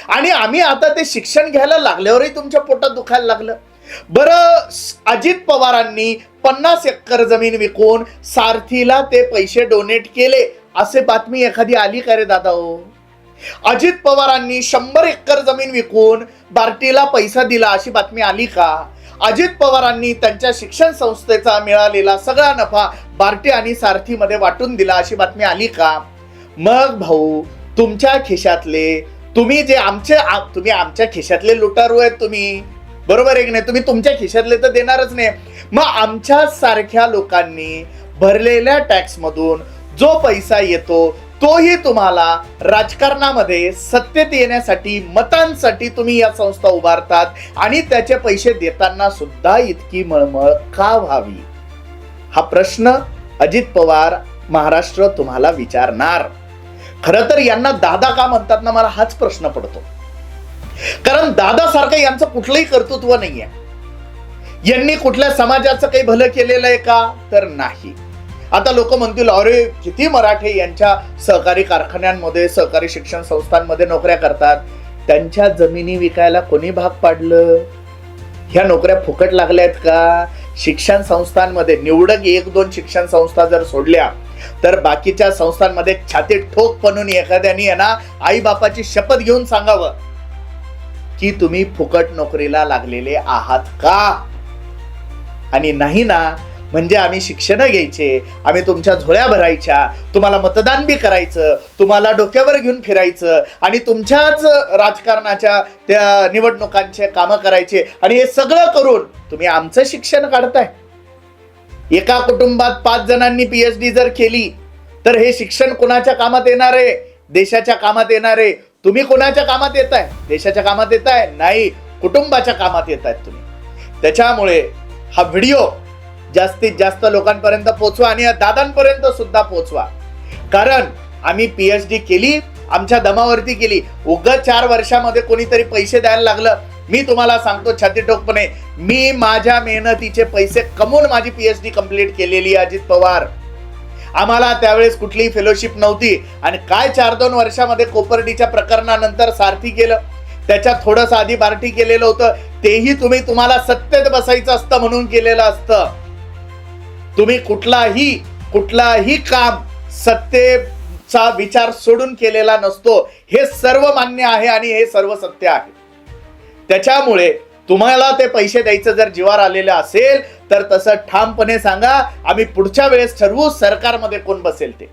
आणि आम्ही आता ते शिक्षण घ्यायला लागल्यावरही तुमच्या पोटात दुखायला लागलं. बरं, अजित पवारांनी 50 एकर जमीन विकून सारथीला ते पैसे डोनेट केले असे बातमी एखादी आली का रे दादा हो? अजित पवारांनी 100 एकर जमीन विकून बार्टीला पैसा दिला अशी बातमी आली का? अजित पवारांनी त्यांच्या शिक्षण संस्थेचा मिळालेला सगळा नफा बार्टी आणि सारथीमध्ये वाटून दिला अशी बातमी आली का? मग भाऊ, तुमच्या खिशातले तुम्ही आमच्या खिशातले लुटारू आहेत तुम्ही, बरोबर आहे की नाही? तुम्ही तुमच्या खिशातले तर देणारच नाही. मग आमच्या सारख्या लोकांनी भरलेल्या टॅक्स मधून जो पैसा येतो तोही तुम्हाला राजकारणामध्ये सत्तेत येण्यासाठी, मतांसाठी तुम्ही या संस्था उभारतात आणि त्याचे पैसे देताना सुद्धा इतकी मळमळ का व्हावी? हा प्रश्न अजित पवार महाराष्ट्र तुम्हाला विचारणार. खरं तर यांना दादा का म्हणतात ना, मला हाच प्रश्न पडतो. कारण दादा सारखं यांचं कुठलंही कर्तृत्व नाहीये. यांनी कुठल्या समाजाचं काही भलं केलेलं आहे का? तर नाही. आता लोक म्हणतील, अरे किती मराठे यांच्या सहकारी कारखान्यांमध्ये, सहकारी शिक्षण संस्थांमध्ये नोकऱ्या करतात, त्यांच्या जमिनी विकायला कोणी भाग पाडलं? ह्या नोकऱ्या फुकट लागल्यात का? शिक्षण संस्थांमध्ये निवडक 1-2 शिक्षण संस्था जर सोडल्या तर बाकीच्या संस्थांमध्ये छातीत ठोक बनून एखाद्याने यांना आई बापाची शपथ घेऊन सांगावं की तुम्ही फुकट नोकरीला लागलेले आहात का? आणि नाही ना, म्हणजे आम्ही शिक्षण घ्यायचे, आम्ही तुमच्या झोळ्या भरायच्या, तुम्हाला मतदान बी करायचं, तुम्हाला डोक्यावर घेऊन फिरायचं आणि तुमच्याच राजकारणाच्या त्या निवडणुकांचे कामं करायचे, आणि हे सगळं करून तुम्ही आमचं शिक्षण काढताय. एका कुटुंबात 5 जणांनी PhD जर केली तर हे शिक्षण कोणाच्या कामात येणार आहे? देशाच्या कामात येणार आहे. तुम्ही कोणाच्या कामात येताय? देशाच्या कामात येताय? नाही, कुटुंबाच्या कामात येतायत तुम्ही. त्याच्यामुळे हा व्हिडिओ जास्तीत जास्त लोकांपर्यंत पोहोचवा आणि दादांपर्यंत सुद्धा पोहोचवा. कारण आम्ही PhD केली, आमच्या दमावरती केली. उगाच 4 वर्षामध्ये कोणीतरी पैसे द्यायला लागलं. मी तुम्हाला सांगतो छातीठोकपणे, मी माझ्या मेहनतीचे पैसे कमवून माझी PhD कंप्लीट केलेली. अजित पवार, आम्हाला त्यावेळेस कुठलीही फेलोशिप नव्हती. आणि काय 4-2 वर्षामध्ये कोपर्डीच्या प्रकरणानंतर सारथी केलं, त्याच्यात थोडंसं आधी बार्टी केलेलं होतं, तेही तुम्हाला सत्तेत बसायचं असतं म्हणून केलेलं असतं. तुम्ही कुठलाही काम सत्तेचा विचार सोडून केलेला नसतो. हे सर्व मान्य आहे आणि हे सर्व सत्य आहे. त्याच्यामुळे तुम्हाला ते पैसे द्यायचं जर जीवावर आलेलं असेल तर तसं ठामपणे सांगा. आम्ही पुढच्या वेळेस ठरवू सरकारमध्ये कोण बसेल ते.